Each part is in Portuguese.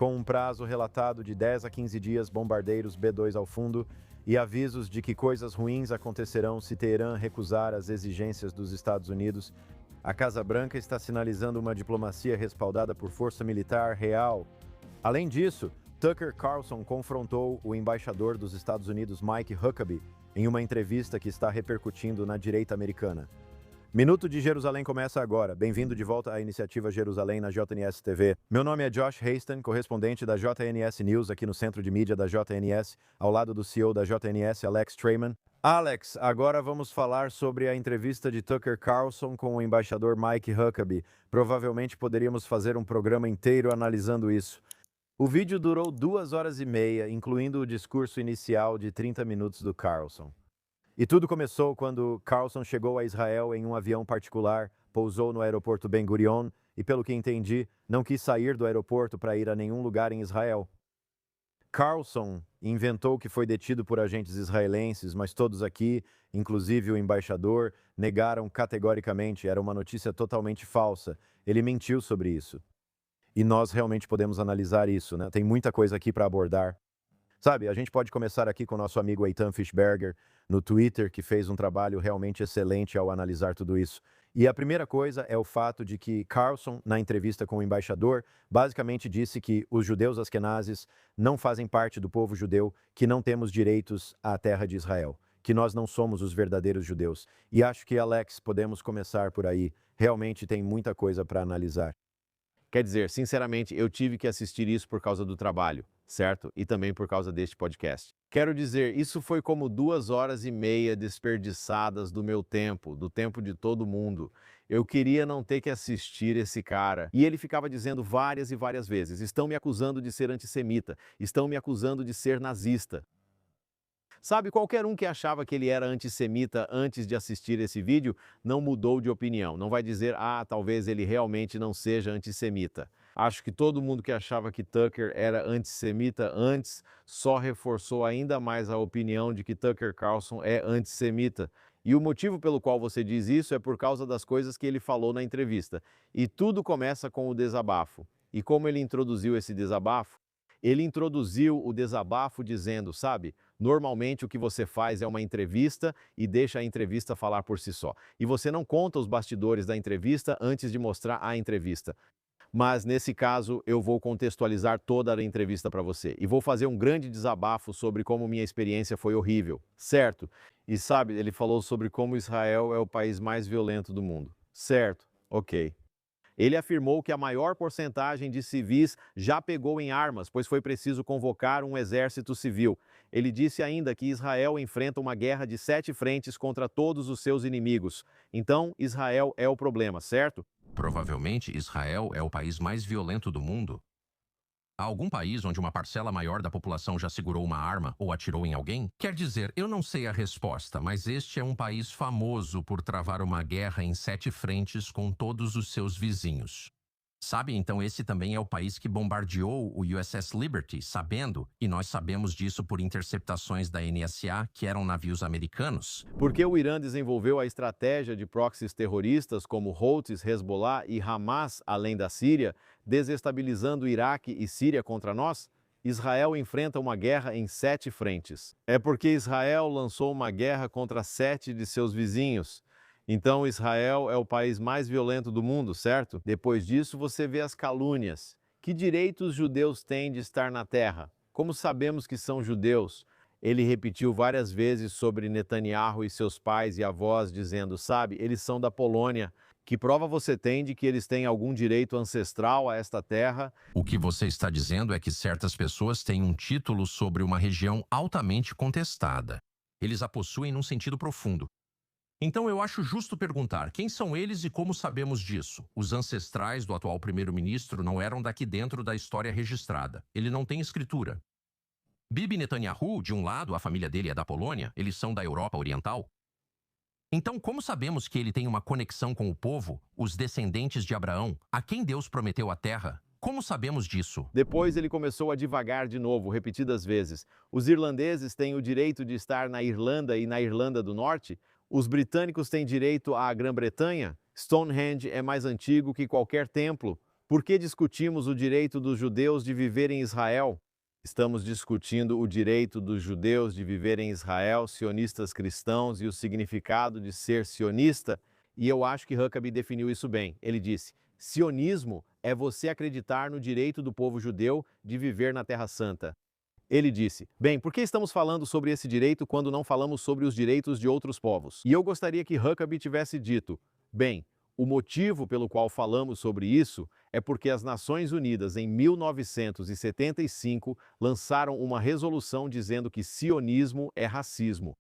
Com um prazo relatado de 10 a 15 dias, bombardeiros B-2 ao fundo e avisos de que coisas ruins acontecerão se Teherã recusar as exigências dos Estados Unidos, a Casa Branca está sinalizando uma diplomacia respaldada por força militar real. Além disso, Tucker Carlson confrontou o embaixador dos Estados Unidos, Mike Huckabee, em uma entrevista que está repercutindo na direita americana. Minuto de Jerusalém começa agora. Bem-vindo de volta à iniciativa Jerusalém na JNS TV. Meu nome é Josh Hasten, correspondente da JNS News aqui no centro de mídia da JNS, ao lado do CEO da JNS, Alex Trayman. Alex, agora vamos falar sobre a entrevista de Tucker Carlson com o embaixador Mike Huckabee. Provavelmente poderíamos fazer um programa inteiro analisando isso. O vídeo durou 2 horas e meia, incluindo o discurso inicial de 30 minutos do Carlson. E tudo começou quando Carlson chegou a Israel em um avião particular, pousou no aeroporto Ben Gurion e, pelo que entendi, não quis sair do aeroporto para ir a nenhum lugar em Israel. Carlson inventou que foi detido por agentes israelenses, mas todos aqui, inclusive o embaixador, negaram categoricamente, era uma notícia totalmente falsa. Ele mentiu sobre isso. E nós realmente podemos analisar isso, né? Tem muita coisa aqui para abordar. Sabe, a gente pode começar aqui com o nosso amigo Eitan Fischberger, no Twitter, que fez um trabalho realmente excelente ao analisar tudo isso. E a primeira coisa é o fato de que Carlson, na entrevista com o embaixador, basicamente disse que os judeus askenazes não fazem parte do povo judeu, que não temos direitos à terra de Israel, que nós não somos os verdadeiros judeus. E acho que, Alex, podemos começar por aí. Realmente tem muita coisa para analisar. Quer dizer, sinceramente, eu tive que assistir isso por causa do trabalho, certo? E também por causa deste podcast. Quero dizer, isso foi como 2 horas e meia desperdiçadas do meu tempo, do tempo de todo mundo. Eu queria não ter que assistir esse cara. E ele ficava dizendo várias e várias vezes: estão me acusando de ser antissemita, estão me acusando de ser nazista. Sabe, qualquer um que achava que ele era antissemita antes de assistir esse vídeo não mudou de opinião. Não vai dizer, talvez ele realmente não seja antissemita. Acho que todo mundo que achava que Tucker era antissemita antes só reforçou ainda mais a opinião de que Tucker Carlson é antissemita. E o motivo pelo qual você diz isso é por causa das coisas que ele falou na entrevista. E tudo começa com o desabafo. E como ele introduziu esse desabafo? Ele introduziu o desabafo dizendo, sabe, normalmente o que você faz é uma entrevista e deixa a entrevista falar por si só. E você não conta os bastidores da entrevista antes de mostrar a entrevista. Mas nesse caso eu vou contextualizar toda a entrevista para você e vou fazer um grande desabafo sobre como minha experiência foi horrível, certo? E sabe, ele falou sobre como Israel é o país mais violento do mundo, certo? Ok. Ele afirmou que a maior porcentagem de civis já pegou em armas, pois foi preciso convocar um exército civil. Ele disse ainda que Israel enfrenta uma guerra de 7 frentes contra todos os seus inimigos. Então, Israel é o problema, certo? Provavelmente Israel é o país mais violento do mundo. Há algum país onde uma parcela maior da população já segurou uma arma ou atirou em alguém? Quer dizer, eu não sei a resposta, mas este é um país famoso por travar uma guerra em 7 frentes com todos os seus vizinhos. Sabe, então esse também é o país que bombardeou o USS Liberty, sabendo, e nós sabemos disso por interceptações da NSA, que eram navios americanos. Porque o Irã desenvolveu a estratégia de proxies terroristas como Houthis, Hezbollah e Hamas, além da Síria, desestabilizando Iraque e Síria contra nós? Israel enfrenta uma guerra em 7 frentes. É porque Israel lançou uma guerra contra 7 de seus vizinhos. Então Israel é o país mais violento do mundo, certo? Depois disso você vê as calúnias. Que direito os judeus têm de estar na terra? Como sabemos que são judeus? Ele repetiu várias vezes sobre Netanyahu e seus pais e avós, dizendo, sabe, eles são da Polônia. Que prova você tem de que eles têm algum direito ancestral a esta terra? O que você está dizendo é que certas pessoas têm um título sobre uma região altamente contestada. Eles a possuem num sentido profundo. Então eu acho justo perguntar, quem são eles e como sabemos disso? Os ancestrais do atual primeiro-ministro não eram daqui dentro da história registrada. Ele não tem escritura. Bibi Netanyahu, de um lado, a família dele é da Polônia, eles são da Europa Oriental. Então como sabemos que ele tem uma conexão com o povo, os descendentes de Abraão, a quem Deus prometeu a terra? Como sabemos disso? Depois ele começou a divagar de novo, repetidas vezes. Os irlandeses têm o direito de estar na Irlanda e na Irlanda do Norte? Os britânicos têm direito à Grã-Bretanha? Stonehenge é mais antigo que qualquer templo. Por que discutimos o direito dos judeus de viver em Israel? Estamos discutindo o direito dos judeus de viver em Israel, sionistas cristãos e o significado de ser sionista. E eu acho que Huckabee definiu isso bem. Ele disse: sionismo é você acreditar no direito do povo judeu de viver na Terra Santa. Ele disse: bem, por que estamos falando sobre esse direito quando não falamos sobre os direitos de outros povos? E eu gostaria que Huckabee tivesse dito: bem, o motivo pelo qual falamos sobre isso é porque as Nações Unidas, em 1975, lançaram uma resolução dizendo que sionismo é racismo.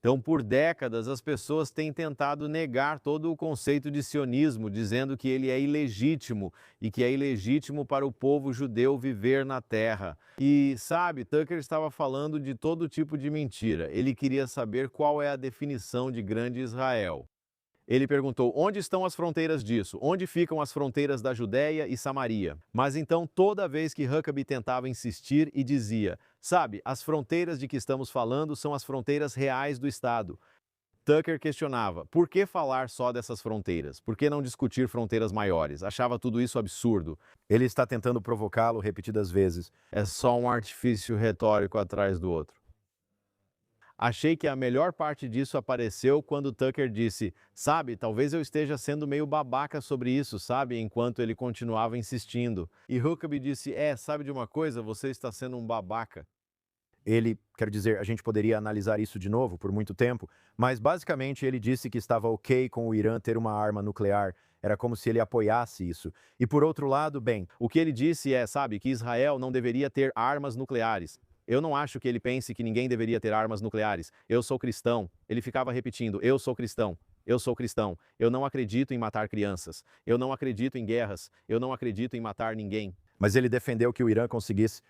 Então, por décadas, as pessoas têm tentado negar todo o conceito de sionismo, dizendo que ele é ilegítimo e que é ilegítimo para o povo judeu viver na terra. E, sabe, Tucker estava falando de todo tipo de mentira. Ele queria saber qual é a definição de grande Israel. Ele perguntou: onde estão as fronteiras disso? Onde ficam as fronteiras da Judéia e Samaria? Mas então, toda vez que Huckabee tentava insistir e dizia: sabe, as fronteiras de que estamos falando são as fronteiras reais do Estado. Tucker questionava: por que falar só dessas fronteiras? Por que não discutir fronteiras maiores? Achava tudo isso absurdo. Ele está tentando provocá-lo repetidas vezes. É só um artifício retórico atrás do outro. Achei que a melhor parte disso apareceu quando Tucker disse: sabe, talvez eu esteja sendo meio babaca sobre isso, sabe, enquanto ele continuava insistindo. E Huckabee disse: sabe de uma coisa, você está sendo um babaca. Ele, quer dizer, a gente poderia analisar isso de novo por muito tempo, mas basicamente ele disse que estava ok com o Irã ter uma arma nuclear. Era como se ele apoiasse isso. E por outro lado, bem, o que ele disse sabe, que Israel não deveria ter armas nucleares. Eu não acho que ele pense que ninguém deveria ter armas nucleares. Eu sou cristão. Ele ficava repetindo: eu sou cristão. Eu sou cristão. Eu não acredito em matar crianças. Eu não acredito em guerras. Eu não acredito em matar ninguém. Mas ele defendeu que o Irã conseguisse.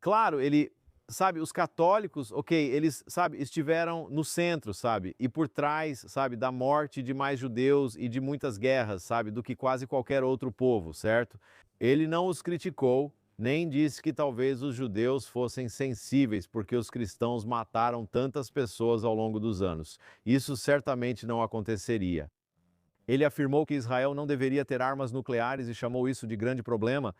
Claro, ele, sabe, os católicos, ok, eles, sabe, estiveram no centro, sabe, e por trás, sabe, da morte de mais judeus e de muitas guerras, sabe, do que quase qualquer outro povo, certo? Ele não os criticou, nem disse que talvez os judeus fossem sensíveis porque os cristãos mataram tantas pessoas ao longo dos anos. Isso certamente não aconteceria. Ele afirmou que Israel não deveria ter armas nucleares e chamou isso de grande problema.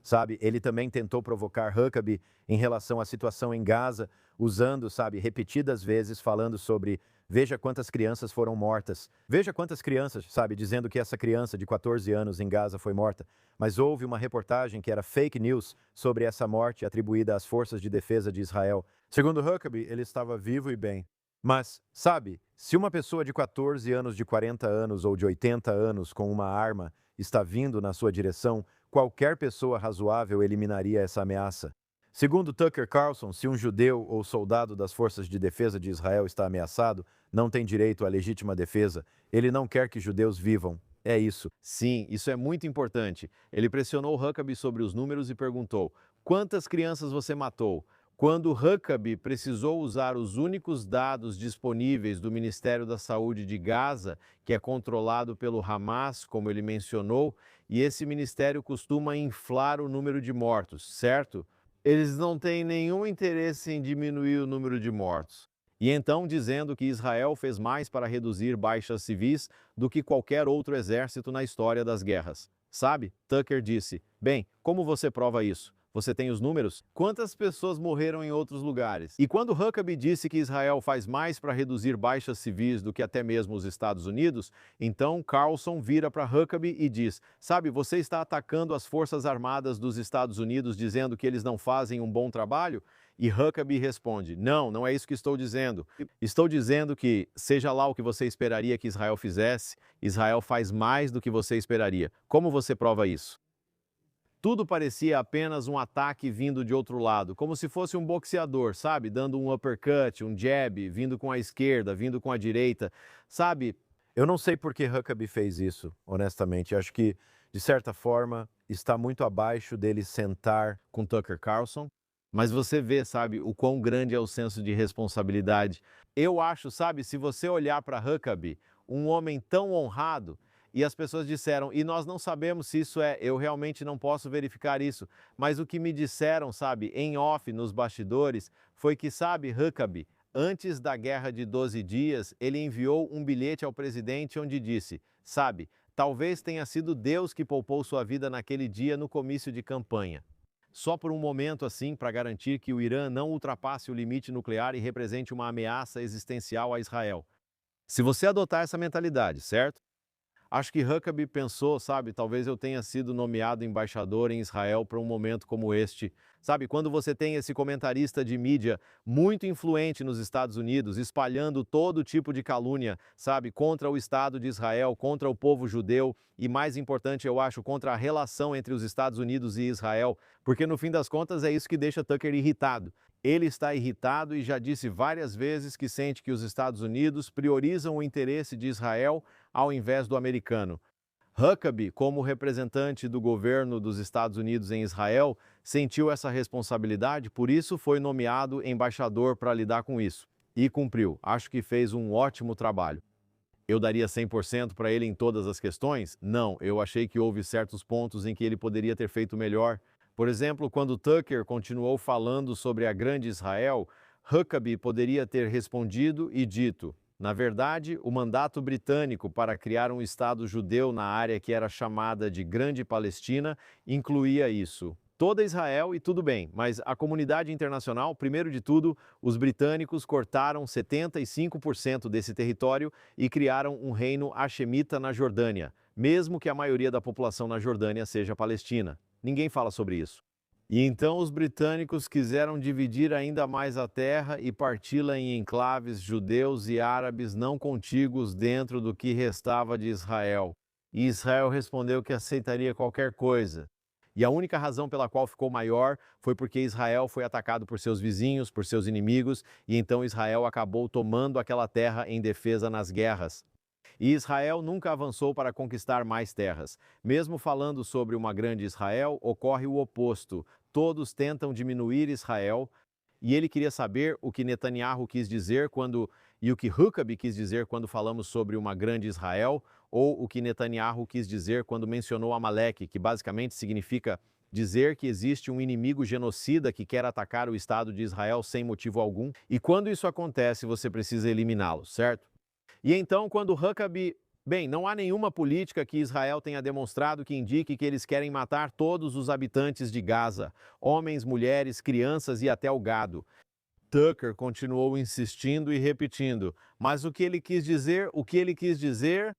Sabe, ele também tentou provocar Huckabee em relação à situação em Gaza, usando, sabe, repetidas vezes falando sobre: veja quantas crianças foram mortas. Veja quantas crianças, sabe, dizendo que essa criança de 14 anos em Gaza foi morta. Mas houve uma reportagem que era fake news sobre essa morte atribuída às forças de defesa de Israel. Segundo Huckabee, ele estava vivo e bem. Mas, sabe, se uma pessoa de 14 anos, de 40 anos ou de 80 anos com uma arma está vindo na sua direção, qualquer pessoa razoável eliminaria essa ameaça. Segundo Tucker Carlson, se um judeu ou soldado das forças de defesa de Israel está ameaçado, não tem direito à legítima defesa. Ele não quer que judeus vivam. É isso. Sim, isso é muito importante. Ele pressionou Huckabee sobre os números e perguntou: quantas crianças você matou? Quando Huckabee precisou usar os únicos dados disponíveis do Ministério da Saúde de Gaza, que é controlado pelo Hamas, como ele mencionou, e esse ministério costuma inflar o número de mortos, certo? Eles não têm nenhum interesse em diminuir o número de mortos. E então dizendo que Israel fez mais para reduzir baixas civis do que qualquer outro exército na história das guerras. Sabe? Tucker disse: bem, como você prova isso? Você tem os números? Quantas pessoas morreram em outros lugares? E quando Huckabee disse que Israel faz mais para reduzir baixas civis do que até mesmo os Estados Unidos, então Carlson vira para Huckabee e diz: sabe, você está atacando as Forças Armadas dos Estados Unidos dizendo que eles não fazem um bom trabalho? E Huckabee responde: não, não é isso que estou dizendo. Estou dizendo que, seja lá o que você esperaria que Israel fizesse, Israel faz mais do que você esperaria. Como você prova isso? Tudo parecia apenas um ataque vindo de outro lado, como se fosse um boxeador, sabe? Dando um uppercut, um jab, vindo com a esquerda, vindo com a direita, sabe? Eu não sei por que Huckabee fez isso, honestamente. Acho que, de certa forma, está muito abaixo dele sentar com Tucker Carlson. Mas você vê, sabe, o quão grande é o senso de responsabilidade. Eu acho, sabe, se você olhar para Huckabee, um homem tão honrado, e as pessoas disseram: e nós não sabemos se isso eu realmente não posso verificar isso. Mas o que me disseram, sabe, em off, nos bastidores, foi que, sabe, Huckabee, antes da guerra de 12 dias, ele enviou um bilhete ao presidente onde disse: sabe, Talvez tenha sido Deus que poupou sua vida naquele dia no comício de campanha. Só por um momento assim, para garantir que o Irã não ultrapasse o limite nuclear e represente uma ameaça existencial a Israel. Se você adotar essa mentalidade, certo? Acho que Huckabee pensou, sabe, talvez eu tenha sido nomeado embaixador em Israel para um momento como este. Sabe, quando você tem esse comentarista de mídia muito influente nos Estados Unidos, espalhando todo tipo de calúnia, sabe, contra o Estado de Israel, contra o povo judeu e, mais importante, eu acho, contra a relação entre os Estados Unidos e Israel, porque no fim das contas é isso que deixa Tucker irritado. Ele está irritado e já disse várias vezes que sente que os Estados Unidos priorizam o interesse de Israel ao invés do americano. Huckabee, como representante do governo dos Estados Unidos em Israel, sentiu essa responsabilidade, por isso foi nomeado embaixador para lidar com isso. E cumpriu. Acho que fez um ótimo trabalho. Eu daria 100% para ele em todas as questões? Não, eu achei que houve certos pontos em que ele poderia ter feito melhor. Por exemplo, quando Tucker continuou falando sobre a Grande Israel, Huckabee poderia ter respondido e dito: na verdade, o mandato britânico para criar um Estado judeu na área que era chamada de Grande Palestina incluía isso. Toda Israel e tudo bem, mas a comunidade internacional, primeiro de tudo, os britânicos cortaram 75% desse território e criaram um reino hashemita na Jordânia, mesmo que a maioria da população na Jordânia seja palestina. Ninguém fala sobre isso. E então os britânicos quiseram dividir ainda mais a terra e parti-la em enclaves judeus e árabes não contíguos dentro do que restava de Israel. E Israel respondeu que aceitaria qualquer coisa. E a única razão pela qual ficou maior foi porque Israel foi atacado por seus vizinhos, por seus inimigos, e então Israel acabou tomando aquela terra em defesa nas guerras. E Israel nunca avançou para conquistar mais terras. Mesmo falando sobre uma grande Israel, ocorre o oposto. Todos tentam diminuir Israel, e ele queria saber o que Netanyahu quis dizer e o que Huckabee quis dizer quando falamos sobre uma grande Israel, ou o que Netanyahu quis dizer quando mencionou Amaleque, que basicamente significa dizer que existe um inimigo genocida que quer atacar o Estado de Israel sem motivo algum, e quando isso acontece, você precisa eliminá-lo, certo? E então, quando Huckabee... Bem, não há nenhuma política que Israel tenha demonstrado que indique que eles querem matar todos os habitantes de Gaza, homens, mulheres, crianças e até o gado. Tucker continuou insistindo e repetindo, mas o que ele quis dizer, o que ele quis dizer...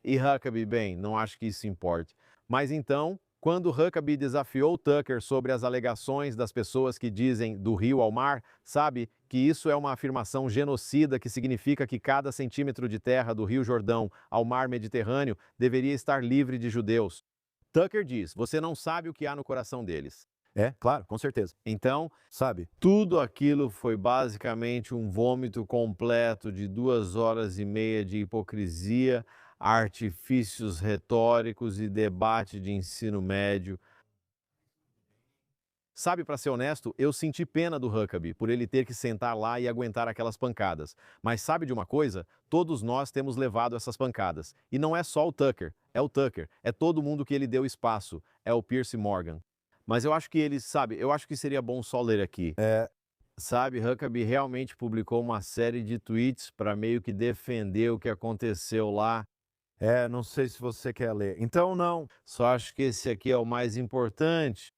E Huckabee, bem, não acho que isso importe. Mas então, quando Huckabee desafiou Tucker sobre as alegações das pessoas que dizem do rio ao mar, sabe que isso é uma afirmação genocida que significa que cada centímetro de terra do Rio Jordão ao mar Mediterrâneo deveria estar livre de judeus. Tucker diz, você não sabe o que há no coração deles. É, claro, com certeza. Então, Sabe? tudo aquilo foi basicamente um vômito completo de 2 horas e meia de hipocrisia, artifícios retóricos e debate de ensino médio. Sabe, para ser honesto, eu senti pena do Huckabee por ele ter que sentar lá e aguentar aquelas pancadas. Mas sabe de uma coisa? Todos nós temos levado essas pancadas. E não é só o Tucker, é todo mundo que ele deu espaço, é o Piers Morgan. Mas eu acho que ele, sabe, eu acho que seria bom só ler aqui. Sabe, Huckabee realmente publicou uma série de tweets para meio que defender o que aconteceu lá. Não sei se você quer ler. Então, não. Só acho que esse aqui é o mais importante.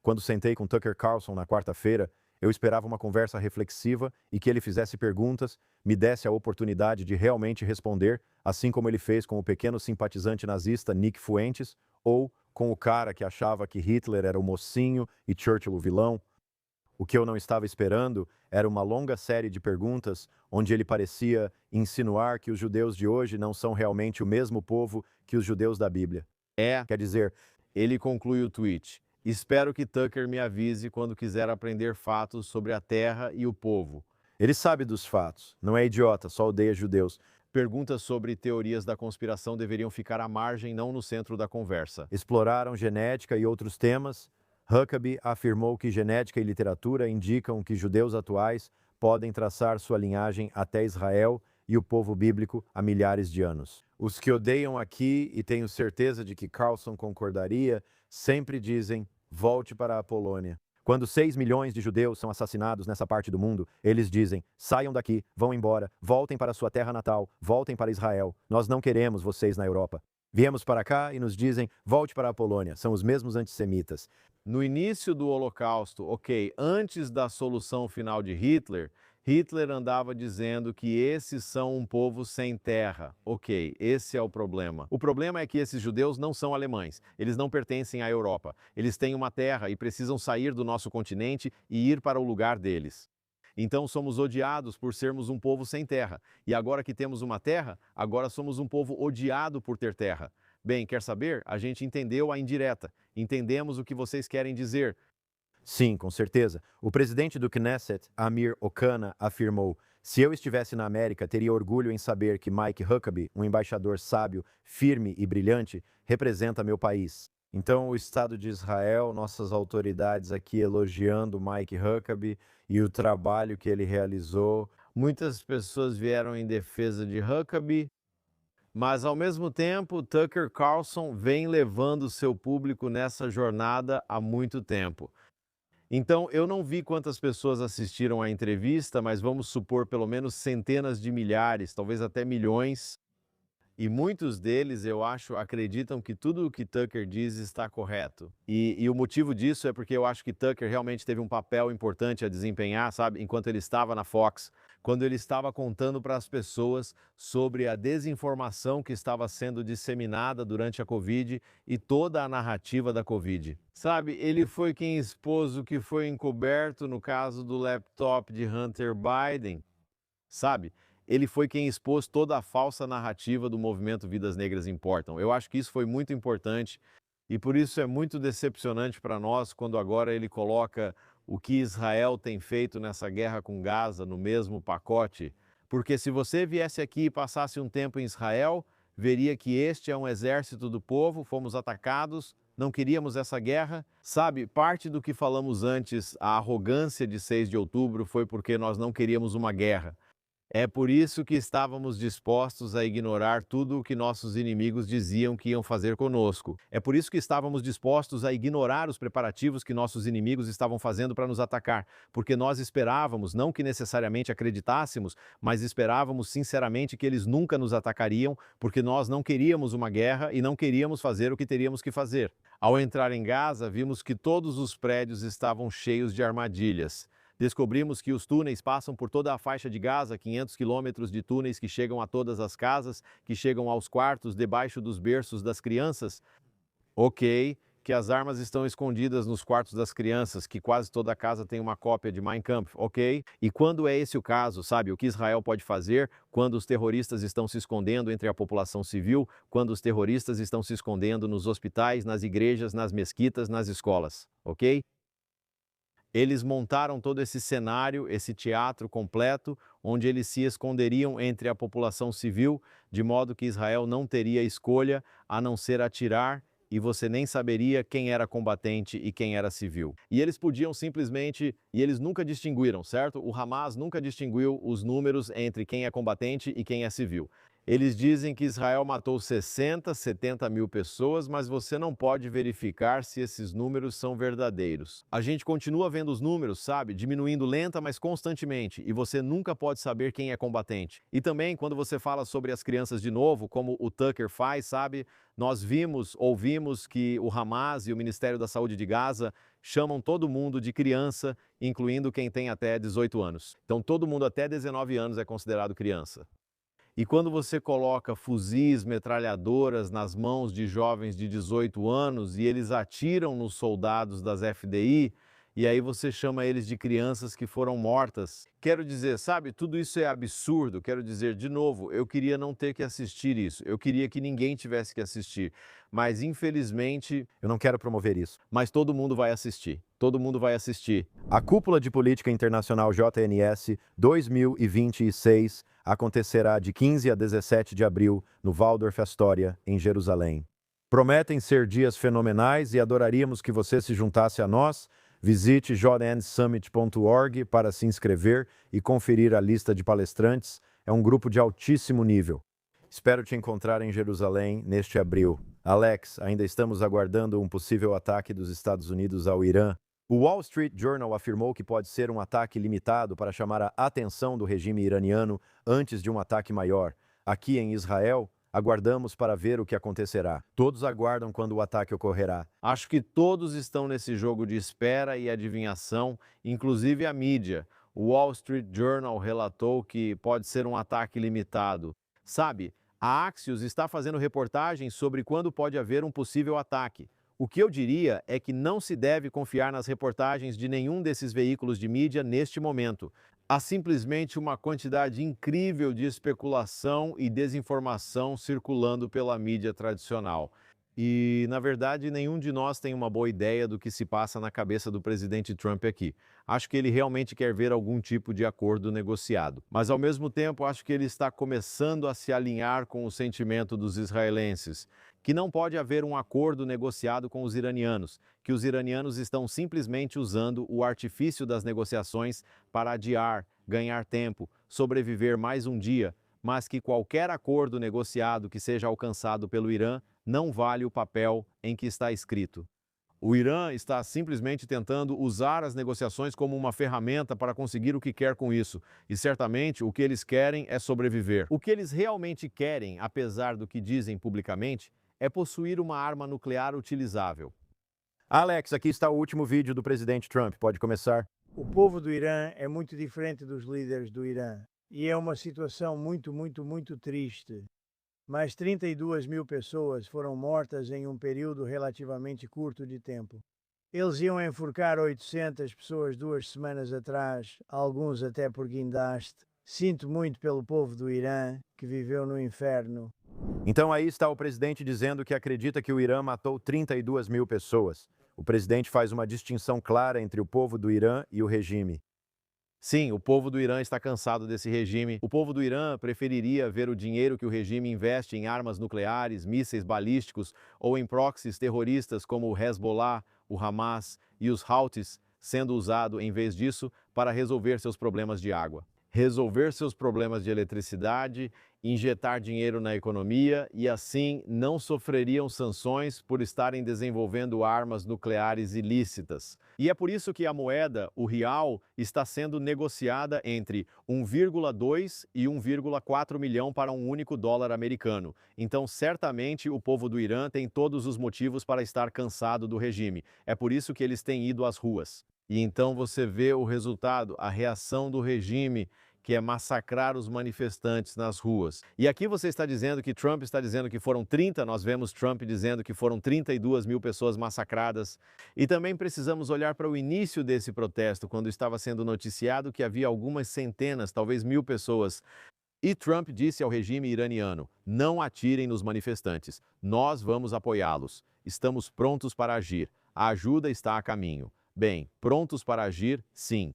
Quando sentei com Tucker Carlson na quarta-feira, eu esperava uma conversa reflexiva e que ele fizesse perguntas, me desse a oportunidade de realmente responder, assim como ele fez com o pequeno simpatizante nazista Nick Fuentes, ou com o cara que achava que Hitler era o mocinho e Churchill o vilão. O que eu não estava esperando era uma longa série de perguntas onde ele parecia insinuar que os judeus de hoje não são realmente o mesmo povo que os judeus da Bíblia. Quer dizer, Ele conclui o tweet. Espero que Tucker me avise quando quiser aprender fatos sobre a terra e o povo. ele sabe dos fatos, não é idiota, só odeia judeus. Perguntas sobre teorias da conspiração deveriam ficar à margem, não no centro da conversa. Exploraram genética e outros temas. Huckabee afirmou que genética e literatura indicam que judeus atuais podem traçar sua linhagem até Israel e o povo bíblico há milhares de anos. Os que odeiam aqui, e tenho certeza de que Carlson concordaria, sempre dizem, volte para a Polônia. Quando 6 milhões de judeus são assassinados nessa parte do mundo, eles dizem, saiam daqui, vão embora, voltem para sua terra natal, voltem para Israel. Nós não queremos vocês na Europa. Viemos para cá e nos dizem, volte para a Polônia. São os mesmos antissemitas. No início do Holocausto, ok, antes da solução final de Hitler, Hitler andava dizendo que esses são um povo sem terra. Ok, esse é o problema. O problema é que esses judeus não são alemães, eles não pertencem à Europa. Eles têm uma terra e precisam sair do nosso continente e ir para o lugar deles. Então somos odiados por sermos um povo sem terra. E agora que temos uma terra, agora somos um povo odiado por ter terra. Bem, quer saber? A gente entendeu a indireta. Entendemos o que vocês querem dizer. Sim, com certeza. O presidente do Knesset, Amir Okana, afirmou: se eu estivesse na América, teria orgulho em saber que Mike Huckabee, um embaixador sábio, firme e brilhante, representa meu país. Então, o Estado de Israel, nossas autoridades aqui elogiando Mike Huckabee e o trabalho que ele realizou. Muitas pessoas vieram em defesa de Huckabee, mas ao mesmo tempo, Tucker Carlson vem levando seu público nessa jornada há muito tempo. Então, eu não vi quantas pessoas assistiram à entrevista, mas vamos supor pelo menos centenas de milhares, talvez até milhões. E muitos deles, eu acho, acreditam que tudo o que Tucker diz está correto. E o motivo disso é porque eu acho que Tucker realmente teve um papel importante a desempenhar, sabe, enquanto ele estava na Fox, quando ele estava contando para as pessoas sobre a desinformação que estava sendo disseminada durante a Covid e toda a narrativa da Covid. Sabe, ele foi quem expôs o que foi encoberto no caso do laptop de Hunter Biden, sabe? Ele foi quem expôs toda a falsa narrativa do movimento Vidas Negras Importam. Eu acho que isso foi muito importante e por isso é muito decepcionante para nós quando agora ele coloca o que Israel tem feito nessa guerra com Gaza no mesmo pacote. Porque se você viesse aqui e passasse um tempo em Israel, veria que este é um exército do povo, fomos atacados, não queríamos essa guerra. Sabe, parte do que falamos antes, a arrogância de 6 de outubro foi porque nós não queríamos uma guerra. É por isso que estávamos dispostos a ignorar tudo o que nossos inimigos diziam que iam fazer conosco. É por isso que estávamos dispostos a ignorar os preparativos que nossos inimigos estavam fazendo para nos atacar, porque nós esperávamos, não que necessariamente acreditássemos, mas esperávamos sinceramente que eles nunca nos atacariam, porque nós não queríamos uma guerra e não queríamos fazer o que teríamos que fazer. Ao entrar em Gaza, vimos que todos os prédios estavam cheios de armadilhas. Descobrimos que os túneis passam por toda a faixa de Gaza, 500 quilômetros de túneis que chegam a todas as casas, que chegam aos quartos, debaixo dos berços das crianças. Ok, que as armas estão escondidas nos quartos das crianças, que quase toda casa tem uma cópia de Mein Kampf, ok? E quando é esse o caso, sabe, o que Israel pode fazer quando os terroristas estão se escondendo entre a população civil, quando os terroristas estão se escondendo nos hospitais, nas igrejas, nas mesquitas, nas escolas, ok? Eles montaram todo esse cenário, esse teatro completo, onde eles se esconderiam entre a população civil, de modo que Israel não teria escolha a não ser atirar e você nem saberia quem era combatente e quem era civil. E eles podiam simplesmente, e eles nunca distinguiram, certo? O Hamas nunca distinguiu os números entre quem é combatente e quem é civil. Eles dizem que Israel matou 60, 70 mil pessoas, mas você não pode verificar se esses números são verdadeiros. A gente continua vendo os números, sabe? Diminuindo lenta, mas constantemente, e você nunca pode saber quem é combatente. E também, quando você fala sobre as crianças de novo, como o Tucker faz, sabe? Nós ouvimos que o Hamas e o Ministério da Saúde de Gaza chamam todo mundo de criança, incluindo quem tem até 18 anos. Então, todo mundo até 19 anos é considerado criança. E quando você coloca fuzis, metralhadoras nas mãos de jovens de 18 anos e eles atiram nos soldados das FDI, e aí você chama eles de crianças que foram mortas. Quero dizer, sabe, tudo isso é absurdo. Quero dizer, de novo, eu queria não ter que assistir isso. Eu queria que ninguém tivesse que assistir. Mas, infelizmente, eu não quero promover isso. Mas todo mundo vai assistir. Todo mundo vai assistir. A Cúpula de Política Internacional JNS 2026 acontecerá de 15 a 17 de abril no Waldorf Astoria, em Jerusalém. Prometem ser dias fenomenais e adoraríamos que você se juntasse a nós. Visite jnsummit.org para se inscrever e conferir a lista de palestrantes. É um grupo de altíssimo nível. Espero te encontrar em Jerusalém neste abril. Alex, ainda estamos aguardando um possível ataque dos Estados Unidos ao Irã. O Wall Street Journal afirmou que pode ser um ataque limitado para chamar a atenção do regime iraniano antes de um ataque maior. Aqui em Israel, Aguardamos para ver o que acontecerá. Todos aguardam quando o ataque ocorrerá. Acho que todos estão nesse jogo de espera e adivinhação, inclusive a mídia. O Wall Street Journal relatou que pode ser um ataque limitado. Sabe, a Axios está fazendo reportagens sobre quando pode haver um possível ataque. O que eu diria é que não se deve confiar nas reportagens de nenhum desses veículos de mídia neste momento. Há simplesmente uma quantidade incrível de especulação e desinformação circulando pela mídia tradicional. E, na verdade, nenhum de nós tem uma boa ideia do que se passa na cabeça do presidente Trump aqui. Acho que ele realmente quer ver algum tipo de acordo negociado. Mas, ao mesmo tempo, acho que ele está começando a se alinhar com o sentimento dos israelenses, que não pode haver um acordo negociado com os iranianos, que os iranianos estão simplesmente usando o artifício das negociações para adiar, ganhar tempo, sobreviver mais um dia, mas que qualquer acordo negociado que seja alcançado pelo Irã não vale o papel em que está escrito. O Irã está simplesmente tentando usar as negociações como uma ferramenta para conseguir o que quer com isso, e certamente o que eles querem é sobreviver. O que eles realmente querem, apesar do que dizem publicamente, é possuir uma arma nuclear utilizável. Alex, aqui está o último vídeo do presidente Trump. Pode começar. O povo do Irã é muito diferente dos líderes do Irã e é uma situação muito triste. Mais 32 mil pessoas foram mortas em um período relativamente curto de tempo. Eles iam enforcar 800 pessoas 2 semanas atrás, alguns até por guindaste. Sinto muito pelo povo do Irã, que viveu no inferno. Então aí está o presidente dizendo que acredita que o Irã matou 32 mil pessoas. O presidente faz uma distinção clara entre o povo do Irã e o regime. Sim, o povo do Irã está cansado desse regime. O povo do Irã preferiria ver o dinheiro que o regime investe em armas nucleares, mísseis balísticos ou em proxies terroristas como o Hezbollah, o Hamas e os Houthis sendo usado, em vez disso, para resolver seus problemas de água, resolver seus problemas de eletricidade, injetar dinheiro na economia e, assim, não sofreriam sanções por estarem desenvolvendo armas nucleares ilícitas. E é por isso que a moeda, o real, está sendo negociada entre 1,2 e 1,4 milhão para um único dólar americano. Então, certamente, o povo do Irã tem todos os motivos para estar cansado do regime. É por isso que eles têm ido às ruas. E então você vê o resultado, a reação do regime, que é massacrar os manifestantes nas ruas. E aqui você está dizendo que Trump está dizendo que foram 30, nós vemos Trump dizendo que foram 32 mil pessoas massacradas. E também precisamos olhar para o início desse protesto, quando estava sendo noticiado que havia algumas centenas, talvez 1000 pessoas. E Trump disse ao regime iraniano: não atirem nos manifestantes, nós vamos apoiá-los. Estamos prontos para agir, a ajuda está a caminho. Bem, prontos para agir, sim.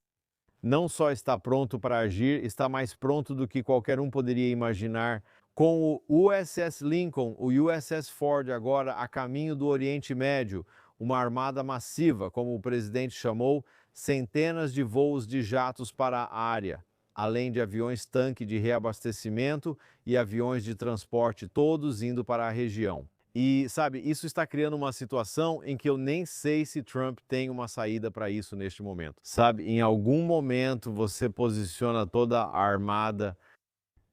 Não só está pronto para agir, está mais pronto do que qualquer um poderia imaginar. Com o USS Lincoln, o USS Ford agora a caminho do Oriente Médio, uma armada massiva, como o presidente chamou, centenas de voos de jatos para a área, além de aviões-tanque de reabastecimento e aviões de transporte, todos indo para a região. E, sabe, isso está criando uma situação em que eu nem sei se Trump tem uma saída para isso neste momento. Sabe, em algum momento você posiciona toda a armada.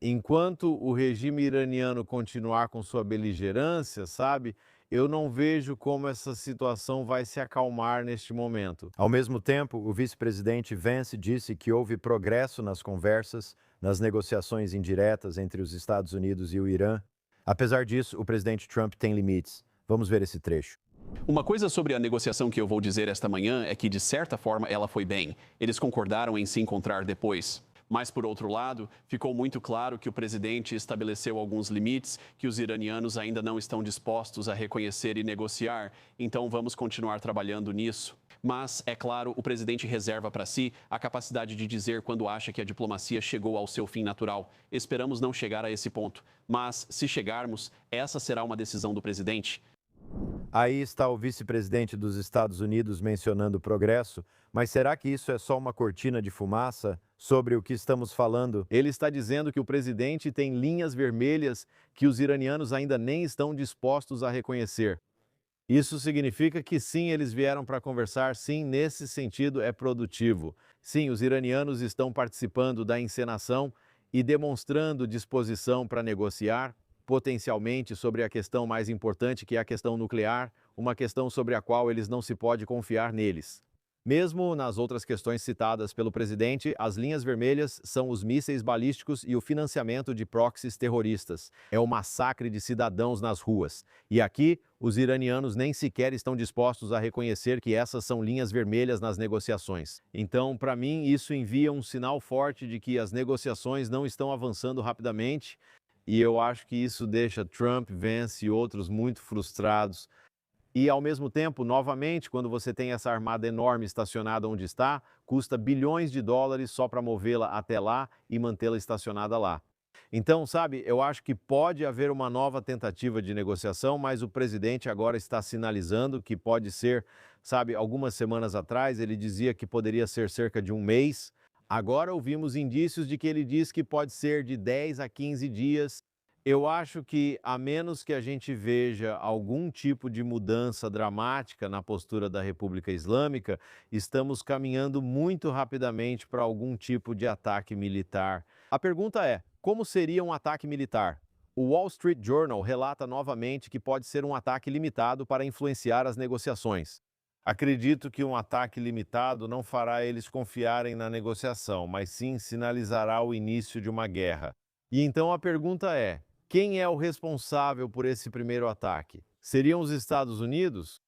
Enquanto o regime iraniano continuar com sua beligerância, sabe, eu não vejo como essa situação vai se acalmar neste momento. Ao mesmo tempo, o vice-presidente Vance disse que houve progresso nas conversas, nas negociações indiretas entre os Estados Unidos e o Irã. Apesar disso, o presidente Trump tem limites. Vamos ver esse trecho. Uma coisa sobre a negociação que eu vou dizer esta manhã é que, de certa forma, ela foi bem. Eles concordaram em se encontrar depois. Mas, por outro lado, ficou muito claro que o presidente estabeleceu alguns limites que os iranianos ainda não estão dispostos a reconhecer e negociar. Então, vamos continuar trabalhando nisso. Mas, é claro, o presidente reserva para si a capacidade de dizer quando acha que a diplomacia chegou ao seu fim natural. Esperamos não chegar a esse ponto. Mas, se chegarmos, essa será uma decisão do presidente. Aí está o vice-presidente dos Estados Unidos mencionando o progresso, mas será que isso é só uma cortina de fumaça sobre o que estamos falando? Ele está dizendo que o presidente tem linhas vermelhas que os iranianos ainda nem estão dispostos a reconhecer. Isso significa que sim, eles vieram para conversar, sim, nesse sentido é produtivo. Sim, os iranianos estão participando da encenação e demonstrando disposição para negociar. potencialmente sobre a questão mais importante, que é a questão nuclear, uma questão sobre a qual eles não se pode confiar neles. Mesmo nas outras questões citadas pelo presidente, as linhas vermelhas são os mísseis balísticos e o financiamento de proxies terroristas. É o massacre de cidadãos nas ruas. E aqui, os iranianos nem sequer estão dispostos a reconhecer que essas são linhas vermelhas nas negociações. Então, para mim, isso envia um sinal forte de que as negociações não estão avançando rapidamente, e eu acho que isso deixa Trump, Vance e outros muito frustrados. E, ao mesmo tempo, novamente, quando você tem essa armada enorme estacionada onde está, custa bilhões de dólares só para movê-la até lá e mantê-la estacionada lá. Então, sabe, eu acho que pode haver uma nova tentativa de negociação, mas o presidente agora está sinalizando que pode ser, sabe, algumas semanas atrás ele dizia que poderia ser cerca de um mês. Agora ouvimos indícios de que ele diz que pode ser de 10 a 15 dias. Eu acho que, a menos que a gente veja algum tipo de mudança dramática na postura da República Islâmica, estamos caminhando muito rapidamente para algum tipo de ataque militar. A pergunta é: como seria um ataque militar? O Wall Street Journal relata novamente que pode ser um ataque limitado para influenciar as negociações. Acredito que um ataque limitado não fará eles confiarem na negociação, mas sim sinalizará o início de uma guerra. E então a pergunta é: quem é o responsável por esse primeiro ataque? Seriam os Estados Unidos?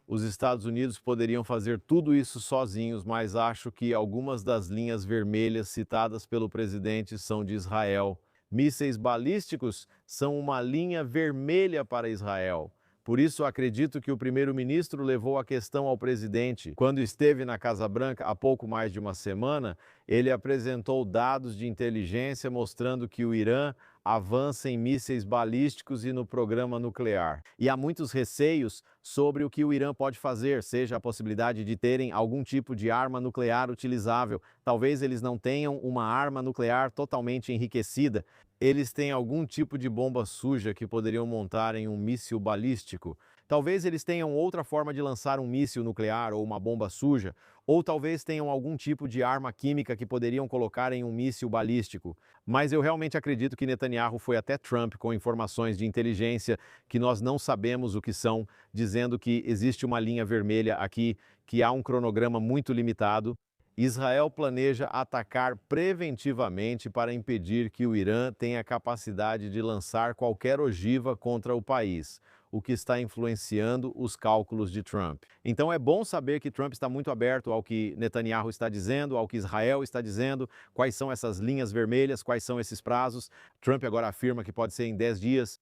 Os Estados Unidos poderiam fazer tudo isso sozinhos, mas acho que algumas das linhas vermelhas citadas pelo presidente são de Israel. Mísseis balísticos são uma linha vermelha para Israel. Por isso, acredito que o primeiro-ministro levou a questão ao presidente. Quando esteve na Casa Branca há pouco mais de uma semana, ele apresentou dados de inteligência mostrando que o Irã avança em mísseis balísticos e no programa nuclear. E há muitos receios sobre o que o Irã pode fazer, seja a possibilidade de terem algum tipo de arma nuclear utilizável. Talvez eles não tenham uma arma nuclear totalmente enriquecida. Eles têm algum tipo de bomba suja que poderiam montar em um míssil balístico. Talvez eles tenham outra forma de lançar um míssil nuclear ou uma bomba suja, ou talvez tenham algum tipo de arma química que poderiam colocar em um míssil balístico. Mas eu realmente acredito que Netanyahu foi até Trump com informações de inteligência que nós não sabemos o que são, dizendo que existe uma linha vermelha aqui, que há um cronograma muito limitado. Israel planeja atacar preventivamente para impedir que o Irã tenha capacidade de lançar qualquer ogiva contra o país, o que está influenciando os cálculos de Trump. Então é bom saber que Trump está muito aberto ao que Netanyahu está dizendo, ao que Israel está dizendo, quais são essas linhas vermelhas, quais são esses prazos. Trump agora afirma que pode ser em 10 dias.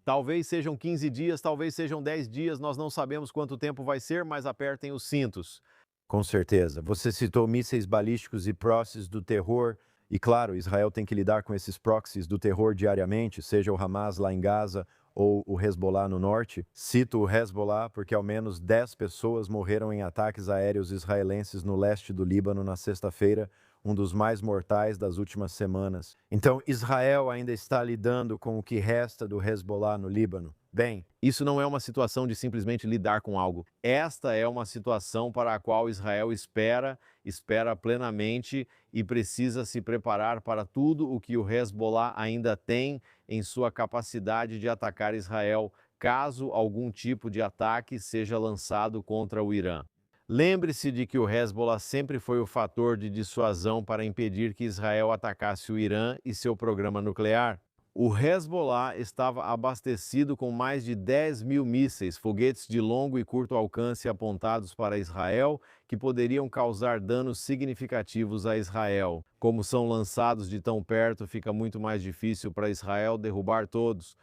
Talvez sejam 15 dias, talvez sejam 10 dias, nós não sabemos quanto tempo vai ser, mas apertem os cintos. Com certeza. Você citou mísseis balísticos e proxies do terror. E claro, Israel tem que lidar com esses proxies do terror diariamente, seja o Hamas lá em Gaza ou o Hezbollah no norte. Cito o Hezbollah porque ao menos 10 pessoas morreram em ataques aéreos israelenses no leste do Líbano na sexta-feira, um dos mais mortais das últimas semanas. Então, Israel ainda está lidando com o que resta do Hezbollah no Líbano. Bem, isso não é uma situação de simplesmente lidar com algo. Esta é uma situação para a qual Israel espera plenamente e precisa se preparar para tudo o que o Hezbollah ainda tem em sua capacidade de atacar Israel, caso algum tipo de ataque seja lançado contra o Irã. Lembre-se de que o Hezbollah sempre foi o fator de dissuasão para impedir que Israel atacasse o Irã e seu programa nuclear. O Hezbollah estava abastecido com mais de 10 mil mísseis, foguetes de longo e curto alcance apontados para Israel, que poderiam causar danos significativos a Israel. Como são lançados de tão perto, fica muito mais difícil para Israel derrubar todos.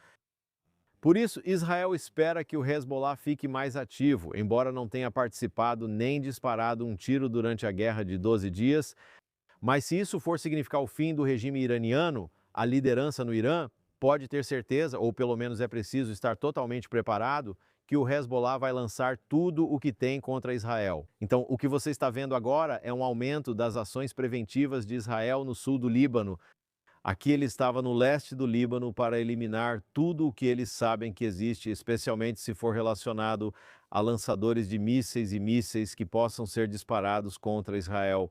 Por isso, Israel espera que o Hezbollah fique mais ativo, embora não tenha participado nem disparado um tiro durante a guerra de 12 dias. Mas se isso for significar o fim do regime iraniano, a liderança no Irã, pode ter certeza, ou pelo menos é preciso estar totalmente preparado, que o Hezbollah vai lançar tudo o que tem contra Israel. Então, o que você está vendo agora é um aumento das ações preventivas de Israel no sul do Líbano. Aqui ele estava no leste do Líbano para eliminar tudo o que eles sabem que existe, especialmente se for relacionado a lançadores de mísseis e mísseis que possam ser disparados contra Israel.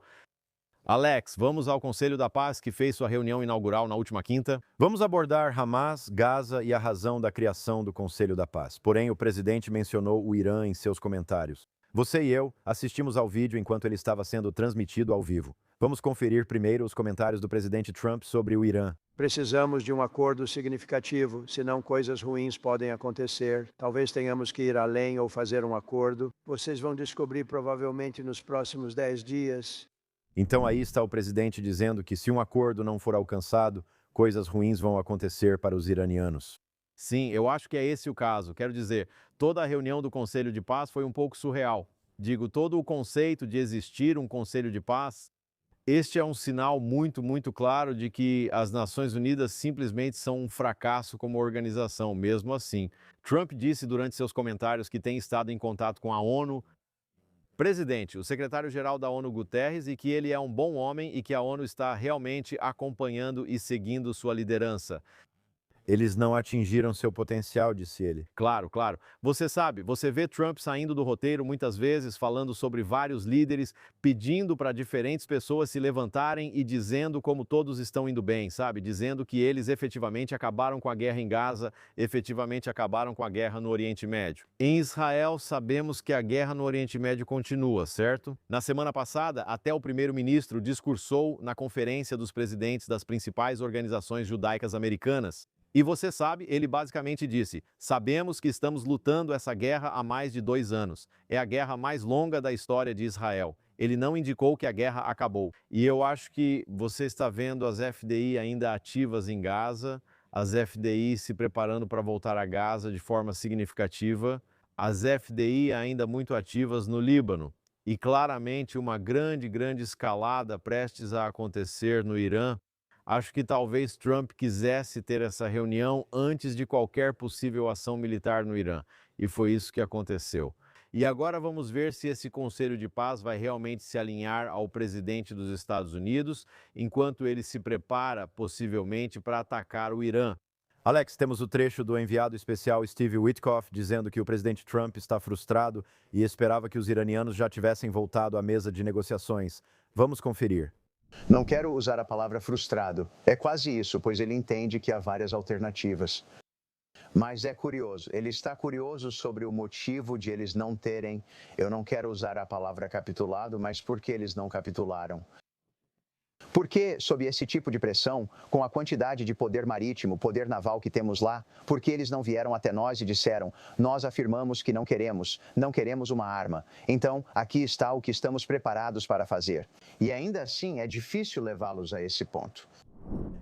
Alex, vamos ao Conselho da Paz que fez sua reunião inaugural na última quinta? Vamos abordar Hamas, Gaza e a razão da criação do Conselho da Paz. Porém, o presidente mencionou o Irã em seus comentários. Você e eu assistimos ao vídeo enquanto ele estava sendo transmitido ao vivo. Vamos conferir primeiro os comentários do presidente Trump sobre o Irã. Precisamos de um acordo significativo, senão coisas ruins podem acontecer. Talvez tenhamos que ir além ou fazer um acordo. Vocês vão descobrir provavelmente nos próximos 10 dias. Então aí está o presidente dizendo que se um acordo não for alcançado, coisas ruins vão acontecer para os iranianos. Sim, eu acho que é esse o caso. Quero dizer, toda a reunião do Conselho de Paz foi um pouco surreal. Digo, todo o conceito de existir um Conselho de Paz, este é um sinal muito claro de que as Nações Unidas simplesmente são um fracasso como organização, mesmo assim. Trump disse durante seus comentários que tem estado em contato com a ONU, presidente, o secretário-geral da ONU, Guterres, e que ele é um bom homem e que a ONU está realmente acompanhando e seguindo sua liderança. Eles não atingiram seu potencial, disse ele. Claro. Você sabe, você vê Trump saindo do roteiro muitas vezes, falando sobre vários líderes, pedindo para diferentes pessoas se levantarem e dizendo como todos estão indo bem, sabe? Dizendo que eles efetivamente acabaram com a guerra em Gaza, efetivamente acabaram com a guerra no Oriente Médio. Em Israel, sabemos que a guerra no Oriente Médio continua, certo? Na semana passada, até o primeiro-ministro discursou na conferência dos presidentes das principais organizações judaicas americanas. E você sabe, ele basicamente disse, sabemos que estamos lutando essa guerra há mais de 2 anos. É a guerra mais longa da história de Israel. Ele não indicou que a guerra acabou. E eu acho que você está vendo as FDI ainda ativas em Gaza, as FDI se preparando para voltar a Gaza de forma significativa, as FDI ainda muito ativas no Líbano. E claramente uma grande escalada prestes a acontecer no Irã. Acho que talvez Trump quisesse ter essa reunião antes de qualquer possível ação militar no Irã. E foi isso que aconteceu. E agora vamos ver se esse Conselho de Paz vai realmente se alinhar ao presidente dos Estados Unidos, enquanto ele se prepara, possivelmente, para atacar o Irã. Alex, temos o trecho do enviado especial Steve Witkoff dizendo que o presidente Trump está frustrado e esperava que os iranianos já tivessem voltado à mesa de negociações. Vamos conferir. Não quero usar a palavra frustrado. É quase isso, pois ele entende que há várias alternativas. Mas é curioso, ele está curioso sobre o motivo de eles não terem, eu não quero usar a palavra capitulado, mas por que eles não capitularam? Porque, sob esse tipo de pressão, com a quantidade de poder marítimo, poder naval que temos lá, por que eles não vieram até nós e disseram, nós afirmamos que não queremos uma arma. Então, aqui está o que estamos preparados para fazer. E ainda assim, é difícil levá-los a esse ponto.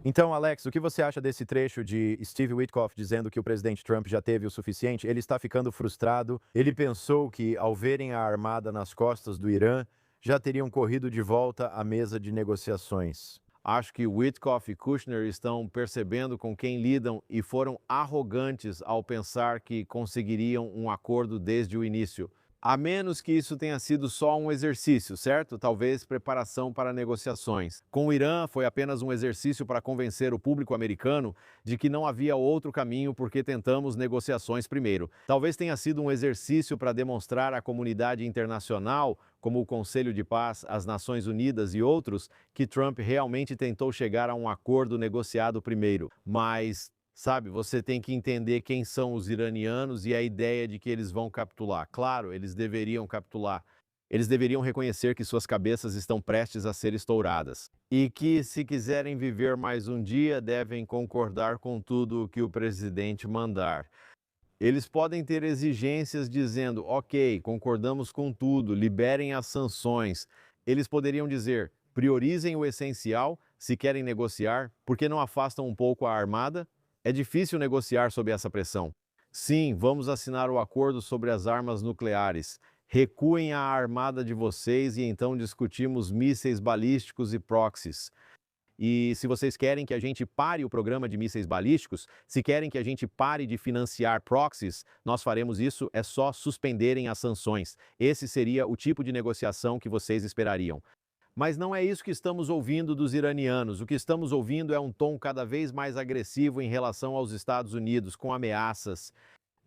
Então, Alex, o que você acha desse trecho de Steve Witkoff dizendo que o presidente Trump já teve o suficiente? Ele está ficando frustrado. Ele pensou que, ao verem a armada nas costas do Irã, já teriam corrido de volta à mesa de negociações. Acho que Witkoff e Kushner estão percebendo com quem lidam e foram arrogantes ao pensar que conseguiriam um acordo desde o início. A menos que isso tenha sido só um exercício, certo? Talvez preparação para negociações. Com o Irã, foi apenas um exercício para convencer o público americano de que não havia outro caminho porque tentamos negociações primeiro. Talvez tenha sido um exercício para demonstrar à comunidade internacional, como o Conselho de Paz, as Nações Unidas e outros, que Trump realmente tentou chegar a um acordo negociado primeiro. Mas sabe, você tem que entender quem são os iranianos e a ideia de que eles vão capitular. Claro, eles deveriam capitular. Eles deveriam reconhecer que suas cabeças estão prestes a ser estouradas. E que, se quiserem viver mais um dia, devem concordar com tudo o que o presidente mandar. Eles podem ter exigências dizendo, ok, concordamos com tudo, liberem as sanções. Eles poderiam dizer, priorizem o essencial, se querem negociar, por que não afastam um pouco a armada? É difícil negociar sob essa pressão. Sim, vamos assinar o acordo sobre as armas nucleares. Recuem a armada de vocês e então discutimos mísseis balísticos e proxies. E se vocês querem que a gente pare o programa de mísseis balísticos, se querem que a gente pare de financiar proxies, nós faremos isso, é só suspenderem as sanções. Esse seria o tipo de negociação que vocês esperariam. Mas não é isso que estamos ouvindo dos iranianos. O que estamos ouvindo é um tom cada vez mais agressivo em relação aos Estados Unidos, com ameaças.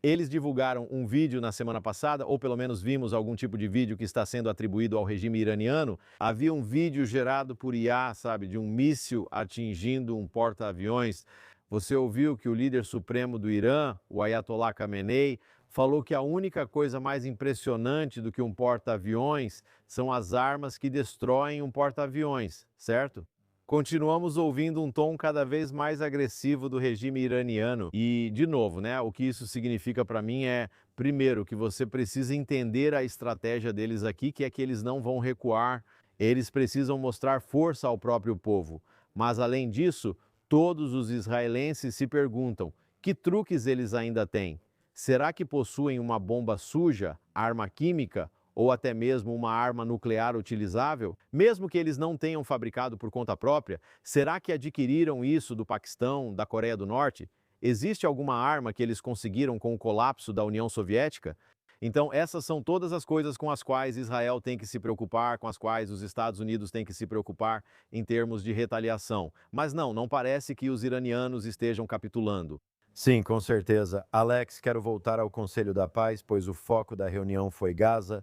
Eles divulgaram um vídeo na semana passada, ou pelo menos vimos algum tipo de vídeo que está sendo atribuído ao regime iraniano. Havia um vídeo gerado por IA, sabe, de um míssil atingindo um porta-aviões. Você ouviu que o líder supremo do Irã, o Ayatollah Khamenei, falou que a única coisa mais impressionante do que um porta-aviões são as armas que destroem um porta-aviões, certo? Continuamos ouvindo um tom cada vez mais agressivo do regime iraniano. E, de novo, né, o que isso significa para mim é, primeiro, que você precisa entender a estratégia deles aqui, que é que eles não vão recuar, eles precisam mostrar força ao próprio povo. Mas, além disso, todos os israelenses se perguntam, que truques eles ainda têm? Será que possuem uma bomba suja, arma química ou até mesmo uma arma nuclear utilizável? Mesmo que eles não tenham fabricado por conta própria, será que adquiriram isso do Paquistão, da Coreia do Norte? Existe alguma arma que eles conseguiram com o colapso da União Soviética? Então, essas são todas as coisas com as quais Israel tem que se preocupar, com as quais os Estados Unidos têm que se preocupar em termos de retaliação. Mas não parece que os iranianos estejam capitulando. Sim, com certeza. Alex, quero voltar ao Conselho da Paz, pois o foco da reunião foi Gaza.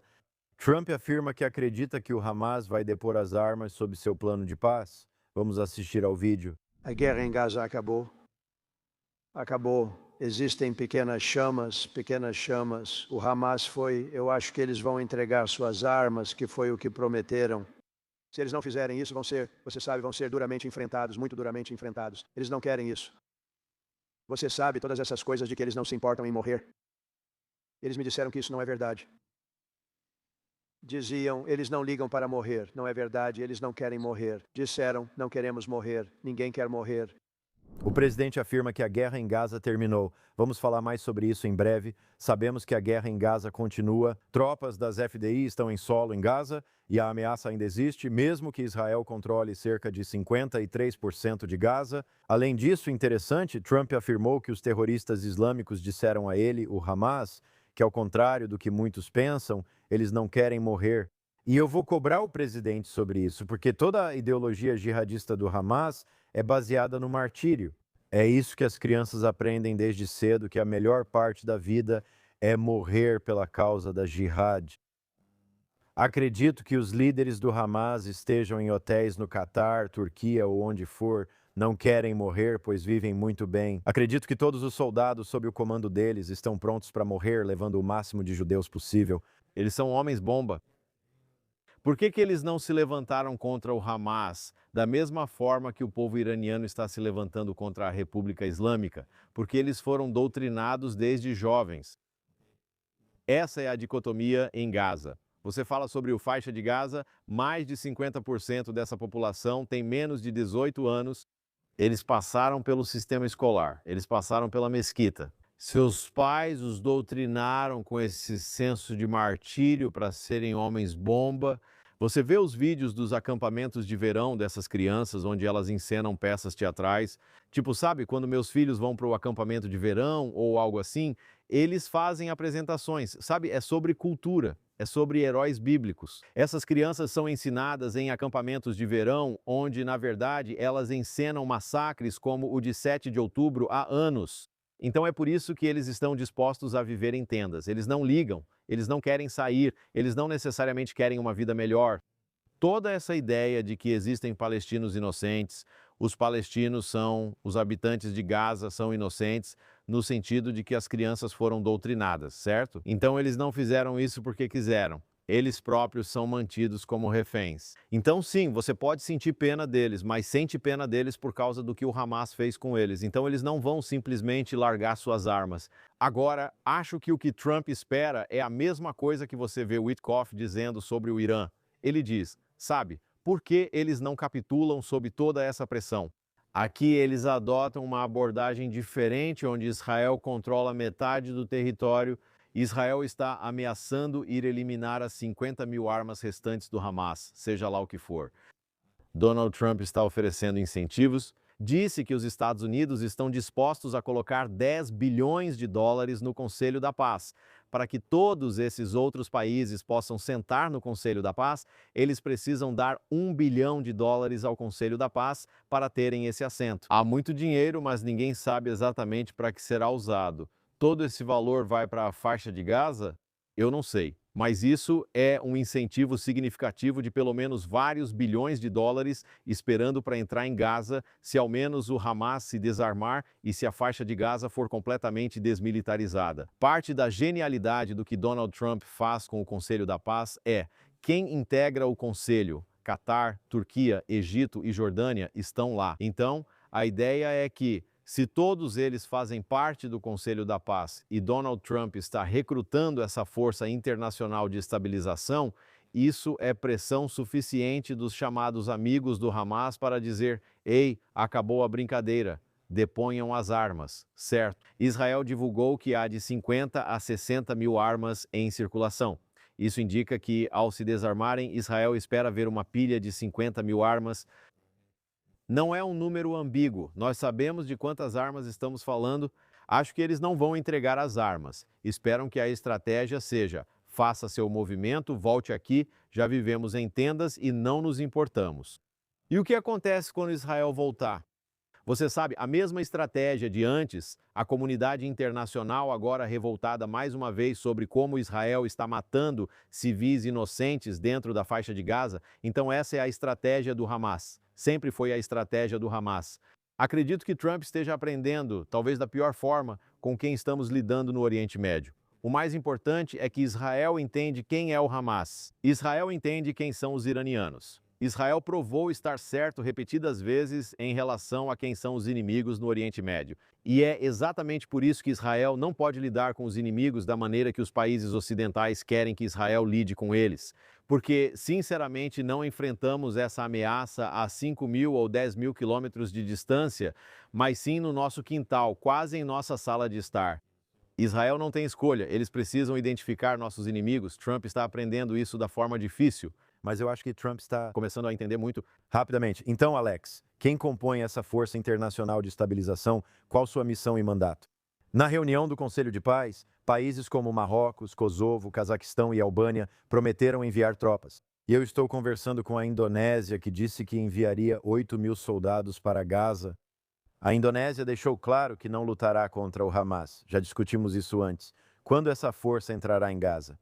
Trump afirma que acredita que o Hamas vai depor as armas sob seu plano de paz. Vamos assistir ao vídeo. A guerra em Gaza acabou. Acabou. Existem pequenas chamas. O Hamas eu acho que eles vão entregar suas armas, que foi o que prometeram. Se eles não fizerem isso, vão ser duramente enfrentados, muito duramente enfrentados. Eles não querem isso. Você sabe todas essas coisas de que eles não se importam em morrer? Eles me disseram que isso não é verdade. Diziam, eles não ligam para morrer. Não é verdade, eles não querem morrer. Disseram, não queremos morrer. Ninguém quer morrer. O presidente afirma que a guerra em Gaza terminou. Vamos falar mais sobre isso em breve. Sabemos que a guerra em Gaza continua. Tropas das FDI estão em solo em Gaza e a ameaça ainda existe, mesmo que Israel controle cerca de 53% de Gaza. Além disso, interessante, Trump afirmou que os terroristas islâmicos disseram a ele, o Hamas, que ao contrário do que muitos pensam, eles não querem morrer. E eu vou cobrar o presidente sobre isso, porque toda a ideologia jihadista do Hamas é baseada no martírio. É isso que as crianças aprendem desde cedo, que a melhor parte da vida é morrer pela causa da jihad. Acredito que os líderes do Hamas estejam em hotéis no Catar, Turquia ou onde for, não querem morrer, pois vivem muito bem. Acredito que todos os soldados sob o comando deles estão prontos para morrer, levando o máximo de judeus possível. Eles são homens-bomba. Por que eles não se levantaram contra o Hamas da mesma forma que o povo iraniano está se levantando contra a República Islâmica? Porque eles foram doutrinados desde jovens. Essa é a dicotomia em Gaza. Você fala sobre o faixa de Gaza, mais de 50% dessa população tem menos de 18 anos. Eles passaram pelo sistema escolar, eles passaram pela mesquita. Seus pais os doutrinaram com esse senso de martírio para serem homens-bomba. Você vê os vídeos dos acampamentos de verão dessas crianças, onde elas encenam peças teatrais. Tipo, sabe, quando meus filhos vão para o acampamento de verão ou algo assim, eles fazem apresentações. Sabe, é sobre cultura, é sobre heróis bíblicos. Essas crianças são ensinadas em acampamentos de verão, onde, na verdade, elas encenam massacres como o de 7 de outubro há anos. Então é por isso que eles estão dispostos a viver em tendas. Eles não ligam, eles não querem sair, eles não necessariamente querem uma vida melhor. Toda essa ideia de que existem palestinos inocentes, os palestinos são, os habitantes de Gaza são inocentes, no sentido de que as crianças foram doutrinadas, certo? Então eles não fizeram isso porque quiseram. Eles próprios são mantidos como reféns. Então sim, você pode sentir pena deles, mas sente pena deles por causa do que o Hamas fez com eles. Então eles não vão simplesmente largar suas armas. Agora, acho que o que Trump espera é a mesma coisa que você vê Witkoff dizendo sobre o Irã. Ele diz, sabe, por que eles não capitulam sob toda essa pressão? Aqui eles adotam uma abordagem diferente, onde Israel controla metade do território. Israel está ameaçando ir eliminar as 50 mil armas restantes do Hamas, seja lá o que for. Donald Trump está oferecendo incentivos, disse que os Estados Unidos estão dispostos a colocar 10 bilhões de dólares no Conselho da Paz. Para que todos esses outros países possam sentar no Conselho da Paz, eles precisam dar 1 bilhão de dólares ao Conselho da Paz para terem esse assento. Há muito dinheiro, mas ninguém sabe exatamente para que será usado. todo esse valor vai para a faixa de Gaza? Eu não sei. Mas isso é um incentivo significativo de pelo menos vários bilhões de dólares esperando para entrar em Gaza se ao menos o Hamas se desarmar e se a faixa de Gaza for completamente desmilitarizada. Parte da genialidade do que Donald Trump faz com o Conselho da Paz é quem integra o Conselho. Catar, Turquia, Egito e Jordânia estão lá. Então, a ideia é que se todos eles fazem parte do Conselho da Paz e Donald Trump está recrutando essa força internacional de estabilização, isso é pressão suficiente dos chamados amigos do Hamas para dizer: ei, acabou a brincadeira, deponham as armas, certo? Israel divulgou que há de 50 a 60 mil armas em circulação. Isso indica que, ao se desarmarem, Israel espera ver uma pilha de 50 mil armas. Não é um número ambíguo, nós sabemos de quantas armas estamos falando. Acho que eles não vão entregar as armas. Esperam que a estratégia seja: faça seu movimento, volte aqui, já vivemos em tendas e não nos importamos. E o que acontece quando Israel voltar? Você sabe, a mesma estratégia de antes, a comunidade internacional agora revoltada mais uma vez sobre como Israel está matando civis inocentes dentro da faixa de Gaza. Então essa é a estratégia do Hamas. Sempre foi a estratégia do Hamas. Acredito que Trump esteja aprendendo, talvez da pior forma, com quem estamos lidando no Oriente Médio. O mais importante é que Israel entende quem é o Hamas. Israel entende quem são os iranianos. Israel provou estar certo repetidas vezes em relação a quem são os inimigos no Oriente Médio. E é exatamente por isso que Israel não pode lidar com os inimigos da maneira que os países ocidentais querem que Israel lide com eles. Porque, sinceramente, não enfrentamos essa ameaça a 5 mil ou 10 mil quilômetros de distância, mas sim no nosso quintal, quase em nossa sala de estar. Israel não tem escolha, eles precisam identificar nossos inimigos. Trump está aprendendo isso da forma difícil. Mas eu acho que Trump está Começando a entender muito. rapidamente. Então, Alex, quem compõe essa Força Internacional de Estabilização, qual sua missão e mandato? Na reunião do Conselho de Paz, países como Marrocos, Kosovo, Cazaquistão e Albânia prometeram enviar tropas. E eu estou conversando com a Indonésia, que disse que enviaria 8 mil soldados para Gaza. A Indonésia deixou claro que não lutará contra o Hamas. Já discutimos isso antes. Quando essa força entrará em Gaza?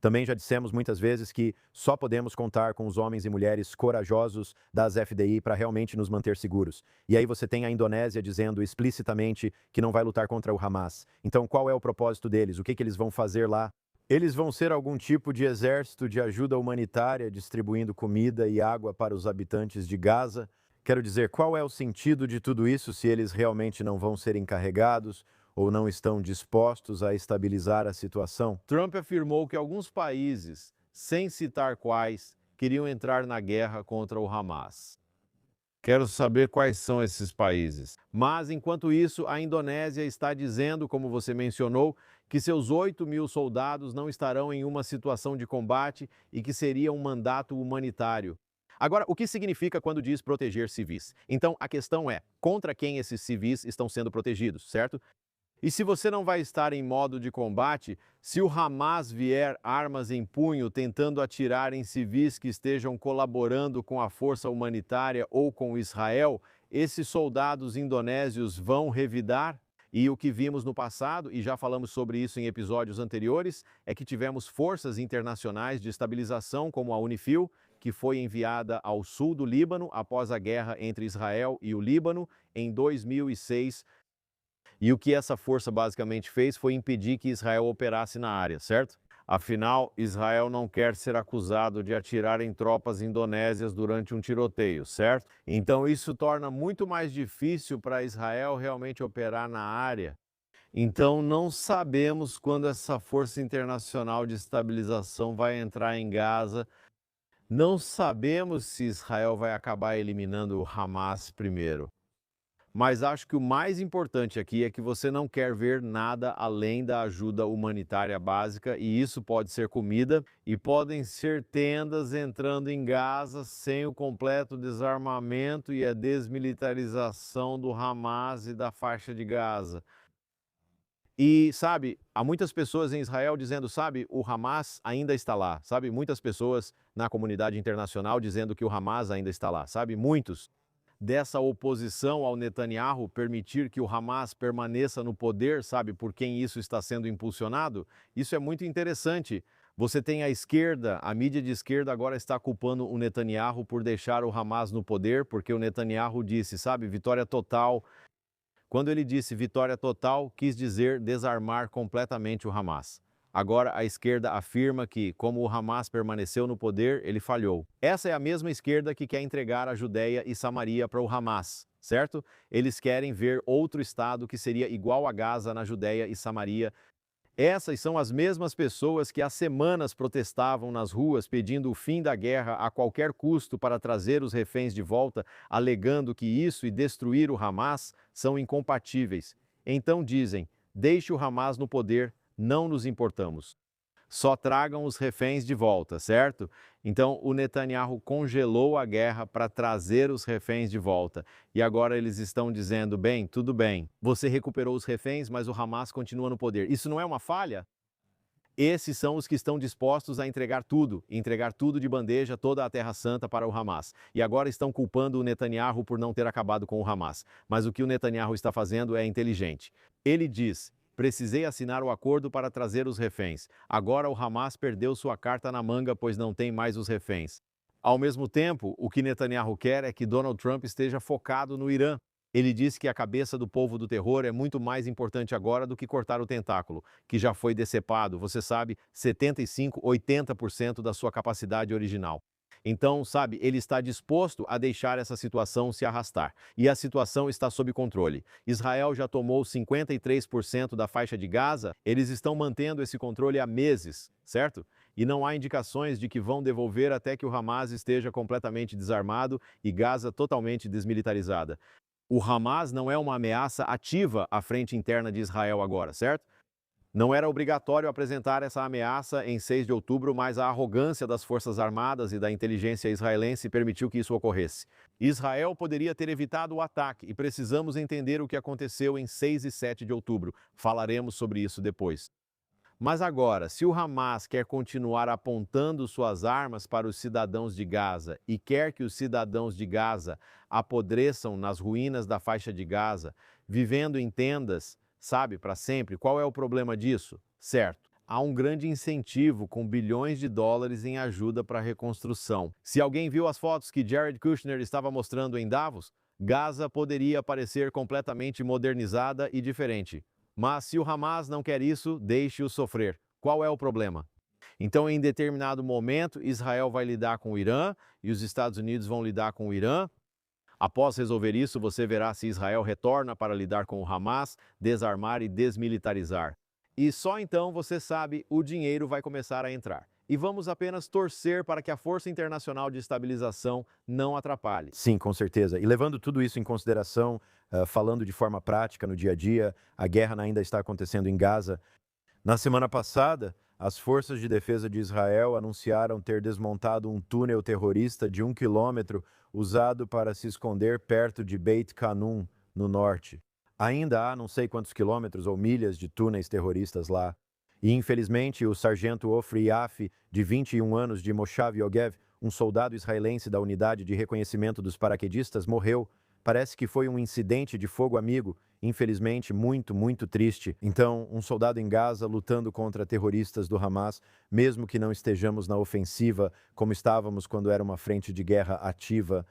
Também já dissemos muitas vezes que só podemos contar com os homens e mulheres corajosos das FDI para realmente nos manter seguros. E aí você tem a Indonésia dizendo explicitamente que não vai lutar contra o Hamas. Então qual é o propósito deles? O que eles vão fazer lá? Eles vão ser algum tipo de exército de ajuda humanitária distribuindo comida e água para os habitantes de Gaza? Quero dizer, qual é o sentido de tudo isso se eles realmente não vão ser encarregados ou não estão dispostos a estabilizar a situação? Trump afirmou que alguns países, sem citar quais, queriam entrar na guerra contra o Hamas. Quero saber quais são esses países. Mas, enquanto isso, a Indonésia está dizendo, como você mencionou, que seus 8 mil soldados não estarão em uma situação de combate e que seria um mandato humanitário. Agora, o que significa quando diz proteger civis? Então, a questão é, contra quem esses civis estão sendo protegidos, certo? E se você não vai estar em modo de combate, se o Hamas vier armas em punho tentando atirar em civis que estejam colaborando com a força humanitária ou com Israel, esses soldados indonésios vão revidar? E o que vimos no passado, e já falamos sobre isso em episódios anteriores, é que tivemos forças internacionais de estabilização como a UNIFIL, que foi enviada ao sul do Líbano após a guerra entre Israel e o Líbano em 2006. E o que essa força basicamente fez foi impedir que Israel operasse na área, certo? Afinal, Israel não quer ser acusado de atirar em tropas indonésias durante um tiroteio, certo? Então isso torna muito mais difícil para Israel realmente operar na área. Então não sabemos quando essa força internacional de estabilização vai entrar em Gaza. Não sabemos se Israel vai acabar eliminando o Hamas primeiro. Mas acho que o mais importante aqui é que você não quer ver nada além da ajuda humanitária básica, e isso pode ser comida e podem ser tendas entrando em Gaza sem o completo desarmamento e a desmilitarização do Hamas e da faixa de Gaza. E, sabe, há muitas pessoas em Israel dizendo, sabe, o Hamas ainda está lá, sabe? Muitas pessoas na comunidade internacional dizendo que o Hamas ainda está lá, sabe? Muitos. dessa oposição ao Netanyahu permitir que o Hamas permaneça no poder, sabe por quem isso está sendo impulsionado? Isso é muito interessante. Você tem a esquerda, a mídia de esquerda agora está culpando o Netanyahu por deixar o Hamas no poder, porque o Netanyahu disse, sabe, vitória total. Quando ele disse vitória total, quis dizer desarmar completamente o Hamas. Agora a esquerda afirma que, como o Hamas permaneceu no poder, ele falhou. Essa é a mesma esquerda que quer entregar a Judéia e Samaria para o Hamas, certo? Eles querem ver outro estado que seria igual a Gaza na Judéia e Samaria. Essas são as mesmas pessoas que há semanas protestavam nas ruas pedindo o fim da guerra a qualquer custo para trazer os reféns de volta, alegando que isso e destruir o Hamas são incompatíveis. Então dizem, deixe o Hamas no poder, não nos importamos. Só tragam os reféns de volta, certo? Então o Netanyahu congelou a guerra para trazer os reféns de volta. E agora eles estão dizendo, bem, tudo bem, você recuperou os reféns, mas o Hamas continua no poder. Isso não é uma falha? Esses são os que estão dispostos a entregar tudo de bandeja, toda a Terra Santa para o Hamas. E agora estão culpando o Netanyahu por não ter acabado com o Hamas. Mas o que o Netanyahu está fazendo é inteligente. Ele diz, precisei assinar o acordo para trazer os reféns. Agora o Hamas perdeu sua carta na manga, pois não tem mais os reféns. Ao mesmo tempo, o que Netanyahu quer é que Donald Trump esteja focado no Irã. Ele diz que a cabeça do povo do terror é muito mais importante agora do que cortar o tentáculo, que já foi decepado, você sabe, 75, 80% da sua capacidade original. Então, sabe, ele está disposto a deixar essa situação se arrastar. E a situação está sob controle. Israel já tomou 53% da faixa de Gaza, eles estão mantendo esse controle há meses, certo? E não há indicações de que vão devolver até que o Hamas esteja completamente desarmado e Gaza totalmente desmilitarizada. O Hamas não é uma ameaça ativa à frente interna de Israel agora, certo? Não era obrigatório apresentar essa ameaça em 6 de outubro, mas a arrogância das Forças Armadas e da inteligência israelense permitiu que isso ocorresse. Israel poderia ter evitado o ataque e precisamos entender o que aconteceu em 6 e 7 de outubro. Falaremos sobre isso depois. Mas agora, se o Hamas quer continuar apontando suas armas para os cidadãos de Gaza e quer que os cidadãos de Gaza apodreçam nas ruínas da faixa de Gaza, vivendo em tendas, sabe, para sempre, qual é o problema disso? Certo. Há um grande incentivo com bilhões de dólares em ajuda para a reconstrução. Se alguém viu as fotos que Jared Kushner estava mostrando em Davos, Gaza poderia parecer completamente modernizada e diferente. Mas se o Hamas não quer isso, deixe-o sofrer. Qual é o problema? Então, em determinado momento, Israel vai lidar com o Irã e os Estados Unidos vão lidar com o Irã. Após resolver isso, você verá se Israel retorna para lidar com o Hamas, desarmar e desmilitarizar. E só então, você sabe, o dinheiro vai começar a entrar. E vamos apenas torcer para que a Força Internacional de Estabilização não atrapalhe. Sim, com certeza. E levando tudo isso em consideração, falando de forma prática no dia a dia, a guerra ainda está acontecendo em Gaza. Na semana passada, as forças de defesa de Israel anunciaram ter desmontado um túnel terrorista de 1 quilômetro usado para se esconder perto de Beit Kanun, no norte. Ainda há não sei quantos quilômetros ou milhas de túneis terroristas lá. E, infelizmente, o sargento Ofri Yafi, de 21 anos, de Moshav Yogev, um soldado israelense da unidade de reconhecimento dos paraquedistas, morreu. Parece que foi um incidente de fogo amigo, infelizmente muito, muito triste. Então, um soldado em Gaza lutando contra terroristas do Hamas, mesmo que não estejamos na ofensiva como estávamos quando era uma frente de guerra ativa.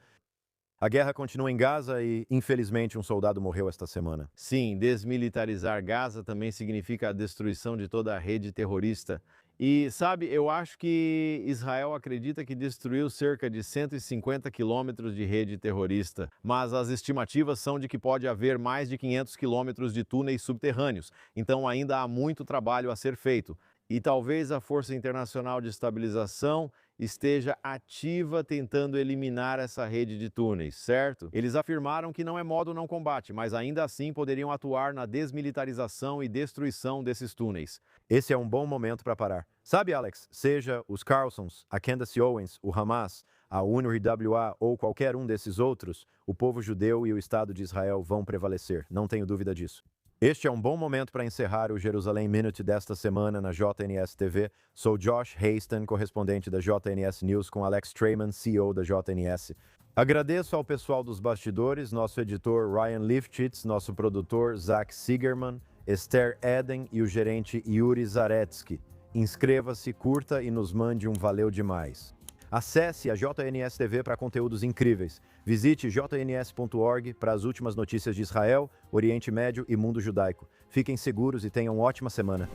A guerra continua em Gaza e, infelizmente, um soldado morreu esta semana. Sim, desmilitarizar Gaza também significa a destruição de toda a rede terrorista. E, sabe, eu acho que Israel acredita que destruiu cerca de 150 quilômetros de rede terrorista, mas as estimativas são de que pode haver mais de 500 quilômetros de túneis subterrâneos, então ainda há muito trabalho a ser feito. E talvez a Força Internacional de Estabilização esteja ativa tentando eliminar essa rede de túneis, certo? Eles afirmaram que não é modo não combate, mas ainda assim poderiam atuar na desmilitarização e destruição desses túneis. Esse é um bom momento para parar. Sabe, Alex, seja os Carlsons, a Candace Owens, o Hamas, a UNRWA ou qualquer um desses outros, o povo judeu e o Estado de Israel vão prevalecer, não tenho dúvida disso. Este é um bom momento para encerrar o Jerusalém Minute desta semana na JNS TV. Sou Josh Hasten, correspondente da JNS News, com Alex Traiman, CEO da JNS. Agradeço ao pessoal dos bastidores, nosso editor Ryan Lifchitz, nosso produtor Zach Sigerman, Esther Eden e o gerente Yuri Zaretsky. Inscreva-se, curta e nos mande um valeu demais. Acesse a JNS TV para conteúdos incríveis. Visite jns.org para as últimas notícias de Israel, Oriente Médio e mundo judaico. Fiquem seguros e tenham uma ótima semana.